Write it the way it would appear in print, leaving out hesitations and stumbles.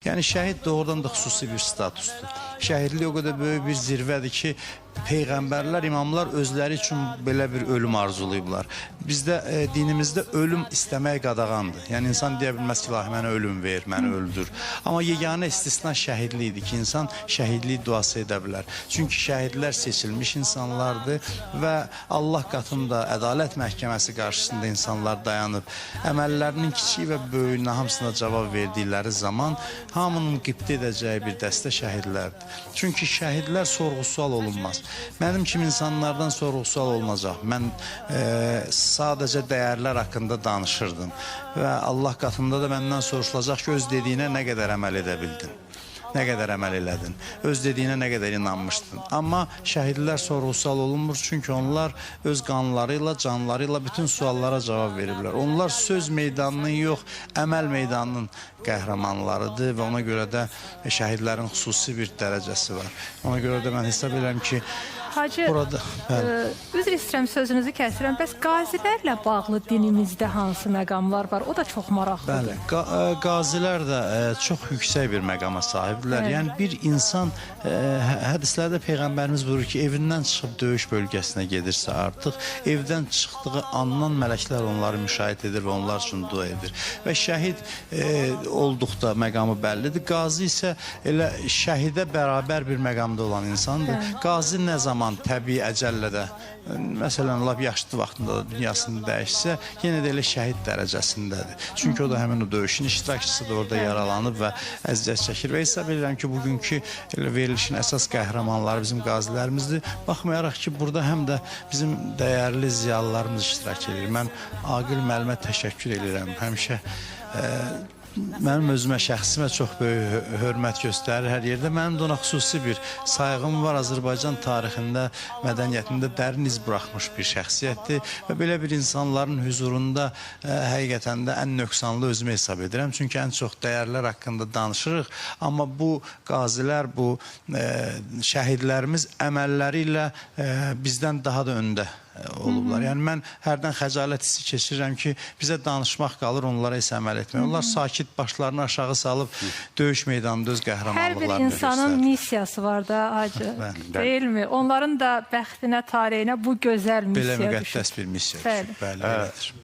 Yəni şəhid doğrudan da xüsusi bir statusdur. Şəhidlik o qədər böyük bir zirvədir ki, peyğəmbərlər, imamlar özləri üçün belə bir ölüm arzulayıblar. Bizdə dinimizdə ölüm istəmək qadağandır. Yəni insan deyə bilməz ki, ilahi mənə ölüm ver, məni öldür. Amma yeganə istisna şəhidlikdir ki, insan şəhidlik duası edə bilər. Çünki şəhidlər seçilmiş insanlardır və Allah qatında ədalət məhkəməsi qarşısında insanlar dayanıb əməllərinin kiçik və böyüyünə hamısına cavab verdikləri zaman hamının qibtə edəcəyi bir dəstə şəhidlərdir. Çünki şəhidlər sorğu-sual olunmaz. Mənim kimi insanlardan sorğu-sual olmayacaq. Mən sadəcə dəyərlər haqqında danışırdım və Allah qatında da məndən soruşulacaq ki, öz dediyinə nə qədər əməl edə bildin? Nə qədər əməl elədin, öz dediyinə nə qədər inanmışdın. Amma şəhidlər sorğu-sual olunmur, çünki onlar öz qanları ilə, canları ilə bütün suallara cavab verirlər. Onlar söz meydanının yox, əməl meydanının qəhrəmanlarıdır və ona görə də şəhidlərin xüsusi bir dərəcəsi var. Ona görə də mən hesab edirəm ki, Hacı, burada, üzr istəyirəm sözünüzü kəsirəm. Bəs qazilərlə bağlı dinimizdə hansı məqamlar var? O da çox maraqlıdır. Bəli, qazilər də çox yüksək bir məqama sahibdirlər. Yəni bir insan, hədislərdə Peyğəmbərimiz buyurur ki, evindən çıxıb döyüş bölgəsinə gedirsə artıq, evdən çıxdığı andan mələklər onları müşahidə edir və onlar üçün dua edir. Və şəhid olduqda məqamı bəllidir. Qazi isə elə şəhidə bərabər bir məqamda olan insandır. Qazi nə zaman təbii əcəllə də, məsələn, lap yaşlı vaxtında da dünyasını dəyişsə, yenə də elə şəhid dərəcəsindədir. Çünki o da həmin o döyüşün iştirakçısı da orada yaralanıb və əziyyət çəkir. Və hesab edirəm ki, bugünkü verilişin əsas qəhrəmanları bizim qazilərimizdir. Baxmayaraq ki, burada həm də bizim dəyərli ziyalılarımız iştirak edir. Mən Aqil müəllimə təşəkkür edirəm. Həmişə mənim özümə, şəxsimə çox böyük hörmət göstərir hər yerdə. Mənim də ona xüsusi bir sayğım var. Azərbaycan tarixində, mədəniyyətində dərin iz buraxmış bir şəxsiyyətdir və belə bir insanların hüzurunda həqiqətən də ən nöqsanlı özümü hesab edirəm. Çünki ən çox dəyərlər haqqında danışırıq, amma bu qazilər, bu şəhidlərimiz əməlləri ilə bizdən daha da öndə olublar. Yəni mən hərdən xəcalət hissi keçirirəm ki, bizə danışmaq qalır, onlara isə əməl etmək. Onlar sakit başlarını aşağı salıb döyüş meydanında öz qəhrəmanlıqlarını göstərir. Hər bir insanın missiyası var da, Hacı, deyilmi? Onların da bəxtinə, taleyinə bu gözəl missiya düşür. Belə müqəddəs bir missiya düşür. Bəli, belədir.